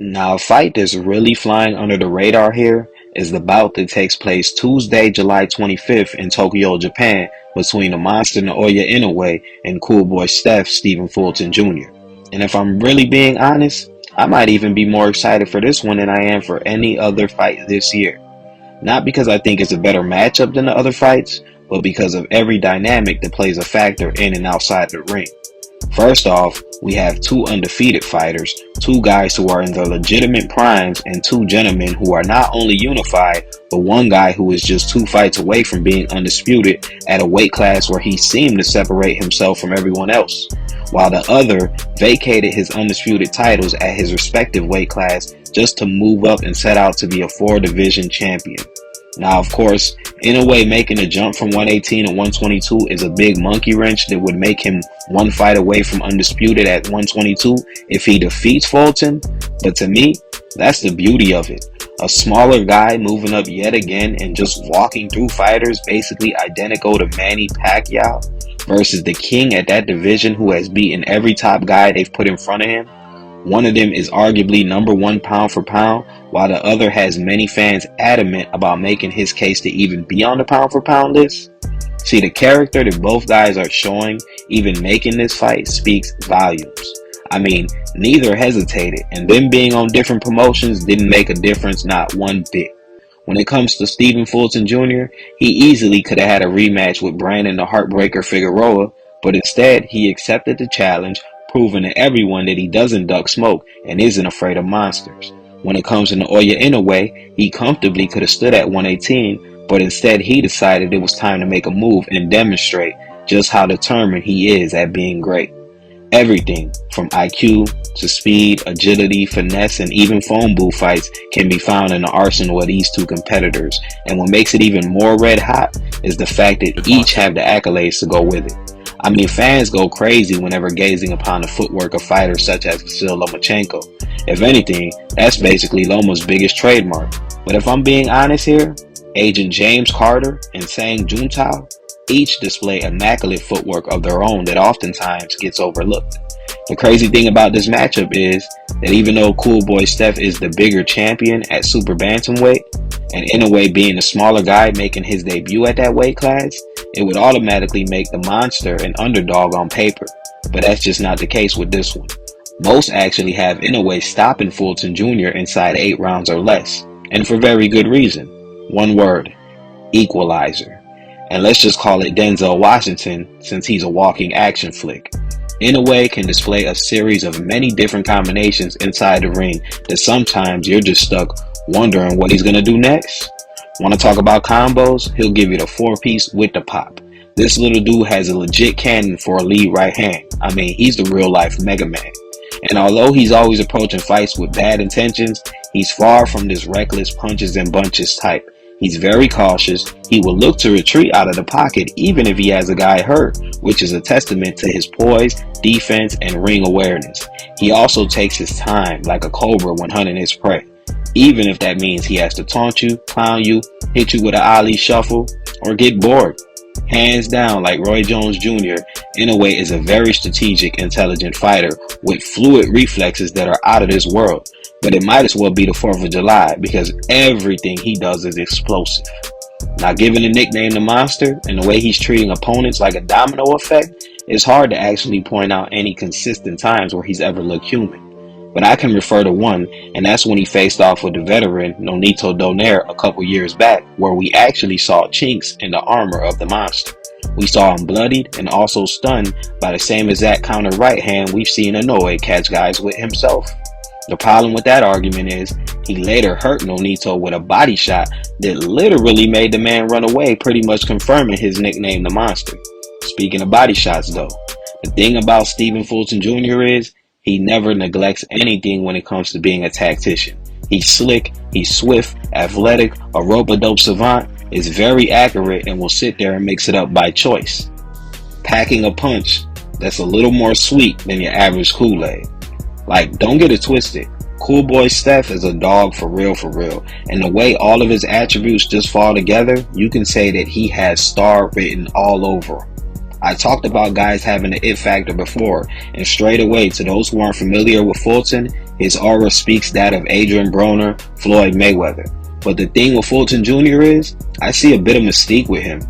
Now, a fight that's really flying under the radar here is the bout that takes place Tuesday, July 25th in Tokyo, Japan, between the monster Naoya Inoue and cool boy Stephen Fulton Jr. And if I'm really being honest, I might even be more excited for this one than I am for any other fight this year. Not because I think it's a better matchup than the other fights, but because of every dynamic that plays a factor in and outside the ring. First off, we have two undefeated fighters, two guys who are in their legitimate primes, and two gentlemen who are not only unified, but one guy who is just 2 fights away from being undisputed at a weight class where he seemed to separate himself from everyone else, while the other vacated his undisputed titles at his respective weight class just to move up and set out to be a 4-division champion. Now, of course, in a way, making the jump from 118 to 122 is a big monkey wrench that would make him 1 fight away from undisputed at 122 if he defeats Fulton. But to me, that's the beauty of it. A smaller guy moving up yet again and just walking through fighters basically identical to Manny Pacquiao versus the king at that division who has beaten every top guy they've put in front of him. One of them is arguably #1 pound for pound, while the other has many fans adamant about making his case to even be on the pound for pound list. See, the character that both guys are showing, even making this fight, speaks volumes. I mean, neither hesitated, and them being on different promotions didn't make a difference, not one bit. When it comes to Stephen Fulton Jr., he easily could have had a rematch with Brandon the Heartbreaker Figueroa, but instead he accepted the challenge, proving to everyone that he doesn't duck smoke and isn't afraid of monsters. When it comes to Naoya Inoue, he comfortably could have stood at 118, but instead he decided it was time to make a move and demonstrate just how determined he is at being great. Everything from IQ to speed, agility, finesse, and even phone booth fights can be found in the arsenal of these two competitors, and what makes it even more red hot is the fact that each have the accolades to go with it. I mean, fans go crazy whenever gazing upon the footwork of fighters such as Vasyl Lomachenko. If anything, that's basically Loma's biggest trademark. But if I'm being honest here, Agent James Carter and Sang Juntao each display immaculate footwork of their own that oftentimes gets overlooked. The crazy thing about this matchup is that even though Cool Boy Steph is the bigger champion at super bantamweight, and in a way being the smaller guy making his debut at that weight class, it would automatically make the monster an underdog on paper. But that's just not the case with this one. Most actually have Inoue stopping Fulton Jr. inside 8 rounds or less, and for very good reason. One word: equalizer. And let's just call it Denzel Washington, since he's a walking action flick. Inoue can display a series of many different combinations inside the ring that sometimes you're just stuck wondering what he's gonna do next. Want to talk about combos? He'll give you the 4-piece with the pop. This little dude has a legit cannon for a lead right hand. I mean, he's the real life Mega Man. And although he's always approaching fights with bad intentions, he's far from this reckless punches and bunches type. He's very cautious. He will look to retreat out of the pocket even if he has a guy hurt, which is a testament to his poise, defense, and ring awareness. He also takes his time like a cobra when hunting his prey, even if that means he has to taunt you, clown you, hit you with an Ali shuffle, or get bored. Hands down, like Roy Jones Jr., Inoue is a very strategic, intelligent fighter with fluid reflexes that are out of this world. But it might as well be the 4th of July because everything he does is explosive. Now, given the nickname the Monster and the way he's treating opponents like a domino effect, it's hard to actually point out any consistent times where he's ever looked human. But I can refer to one, and that's when he faced off with the veteran Nonito Donaire a couple years back, where we actually saw chinks in the armor of the Monster. We saw him bloodied and also stunned by the same exact counter right hand we've seen Inoue catch guys with himself. The problem with that argument is he later hurt Nonito with a body shot that literally made the man run away, pretty much confirming his nickname the Monster. Speaking of body shots though, the thing about Stephen Fulton Jr. is he never neglects anything when it comes to being a tactician. He's slick, he's swift, athletic, a rope-a-dope savant, is very accurate, and will sit there and mix it up by choice. Packing a punch that's a little more sweet than your average Kool-Aid. Like, don't get it twisted. Cool Boy Steph is a dog for real, and the way all of his attributes just fall together, you can say that he has star written all over him. I talked about guys having the it factor before, and straight away, to those who aren't familiar with Fulton, His aura speaks that of Adrian Broner, Floyd Mayweather. But the thing with Fulton Jr. is, I see a bit of mystique with him.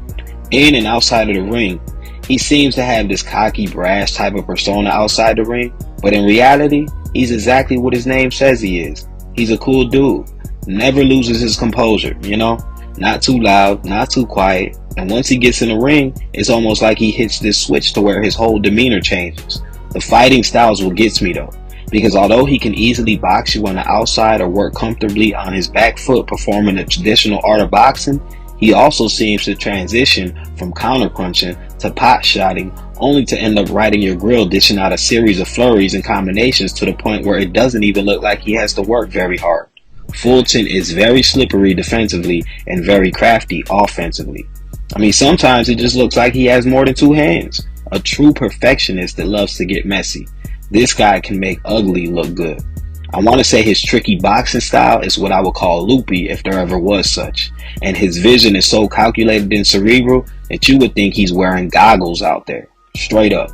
In and outside of the ring, he seems to have this cocky, brash type of persona outside the ring, but in reality, he's exactly what his name says he is. He's a cool dude. Never loses his composure, you know? Not too loud, not too quiet, and once he gets in the ring, it's almost like he hits this switch to where his whole demeanor changes. The fighting style is what gets me though, because although he can easily box you on the outside or work comfortably on his back foot performing the traditional art of boxing, he also seems to transition from counter-punching to pot-shotting, only to end up riding your grill, dishing out a series of flurries and combinations to the point where it doesn't even look like he has to work very hard. Fulton is very slippery defensively and very crafty offensively. I mean, sometimes it just looks like he has more than two hands. A true perfectionist that loves to get messy. This guy can make ugly look good. I want to say his tricky boxing style is what I would call loopy if there ever was such. And his vision is so calculated and cerebral that you would think he's wearing goggles out there. Straight up.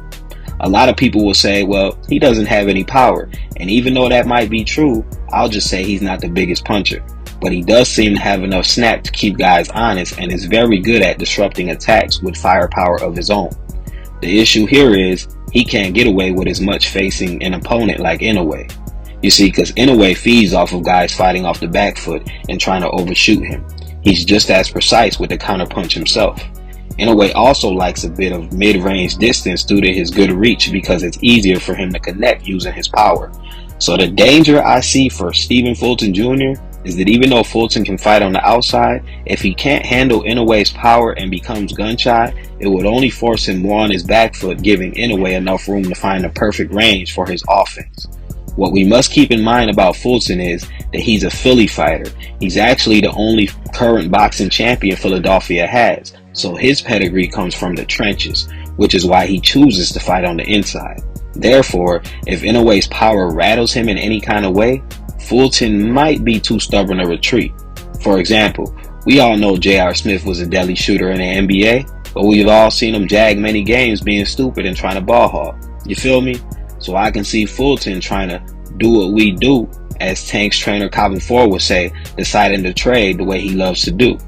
A lot of people will say, well, he doesn't have any power. And even though that might be true, I'll just say he's not the biggest puncher. But he does seem to have enough snap to keep guys honest and is very good at disrupting attacks with firepower of his own. The issue here is he can't get away with as much facing an opponent like Inoue. You see, because Inoue feeds off of guys fighting off the back foot and trying to overshoot him. He's just as precise with the counterpunch himself. Inoue also likes a bit of mid-range distance due to his good reach because it's easier for him to connect using his power. So the danger I see for Stephen Fulton Jr. is that even though Fulton can fight on the outside, if he can't handle Inoue's power and becomes gun-shy, it would only force him more on his back foot, giving Inoue enough room to find the perfect range for his offense. What we must keep in mind about Fulton is that he's a Philly fighter. He's actually the only current boxing champion Philadelphia has, so his pedigree comes from the trenches, which is why he chooses to fight on the inside. Therefore, if Inoue's power rattles him in any kind of way, Fulton might be too stubborn to retreat. For example, we all know J.R. Smith was a deadly shooter in the NBA, but we've all seen him jag many games being stupid and trying to ball hog. You feel me? So I can see Fulton trying to do what we do, as Tank's trainer Calvin Ford would say, deciding to trade the way he loves to do.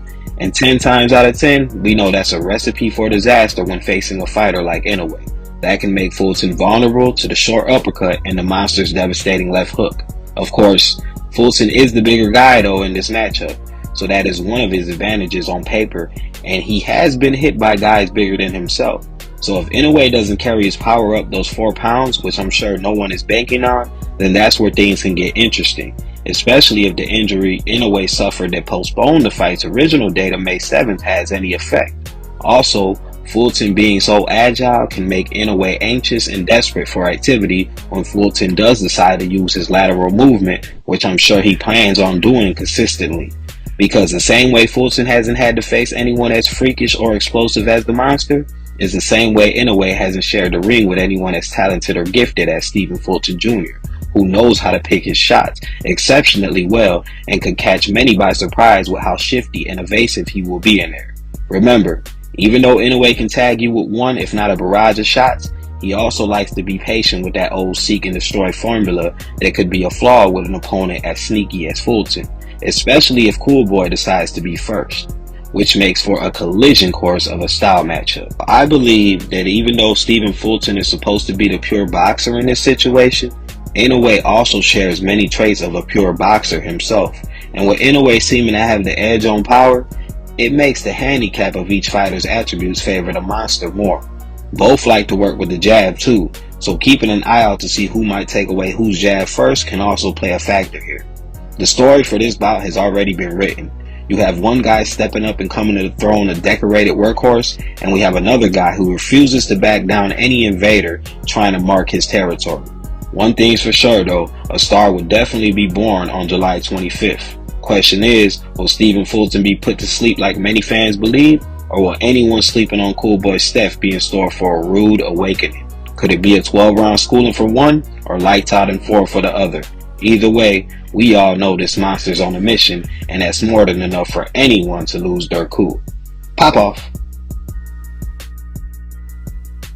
And 10 times out of 10, we know that's a recipe for disaster when facing a fighter like Inoue. That can make Fulton vulnerable to the short uppercut and the monster's devastating left hook. Of course, Fulton is the bigger guy though in this matchup, so that is one of his advantages on paper, and he has been hit by guys bigger than himself. So if Inoue doesn't carry his power up those 4 pounds, which I'm sure no one is banking on, then that's where things can get interesting, especially if the injury Inoue suffered that postponed the fight's original date of May 7th has any effect. Also, Fulton being so agile can make Inoue anxious and desperate for activity when Fulton does decide to use his lateral movement, which I'm sure he plans on doing consistently. Because the same way Fulton hasn't had to face anyone as freakish or explosive as the monster, is the same way Inoue hasn't shared the ring with anyone as talented or gifted as Stephen Fulton Jr., who knows how to pick his shots exceptionally well and could catch many by surprise with how shifty and evasive he will be in there. Remember, even though Inoue can tag you with one if not a barrage of shots, he also likes to be patient with that old seek and destroy formula that could be a flaw with an opponent as sneaky as Fulton, especially if Cool Boy decides to be first, which makes for a collision course of a style matchup. I believe that even though Stephen Fulton is supposed to be the pure boxer in this situation, Inoue also shares many traits of a pure boxer himself, and with Inoue seeming to have the edge on power, it makes the handicap of each fighter's attributes favor the monster more. Both like to work with the jab too, so keeping an eye out to see who might take away whose jab first can also play a factor here. The story for this bout has already been written. You have one guy stepping up and coming to the throne, a decorated workhorse, and we have another guy who refuses to back down any invader trying to mark his territory. One thing's for sure though, a star will definitely be born on July 25th. Question is, will Stephen Fulton be put to sleep like many fans believe, or will anyone sleeping on Cool Boy Steph be in store for a rude awakening? Could it be a 12-round schooling for one, or lights out and 4 for the other? Either way, we all know this monster's on a mission, and that's more than enough for anyone to lose their cool. Pop off.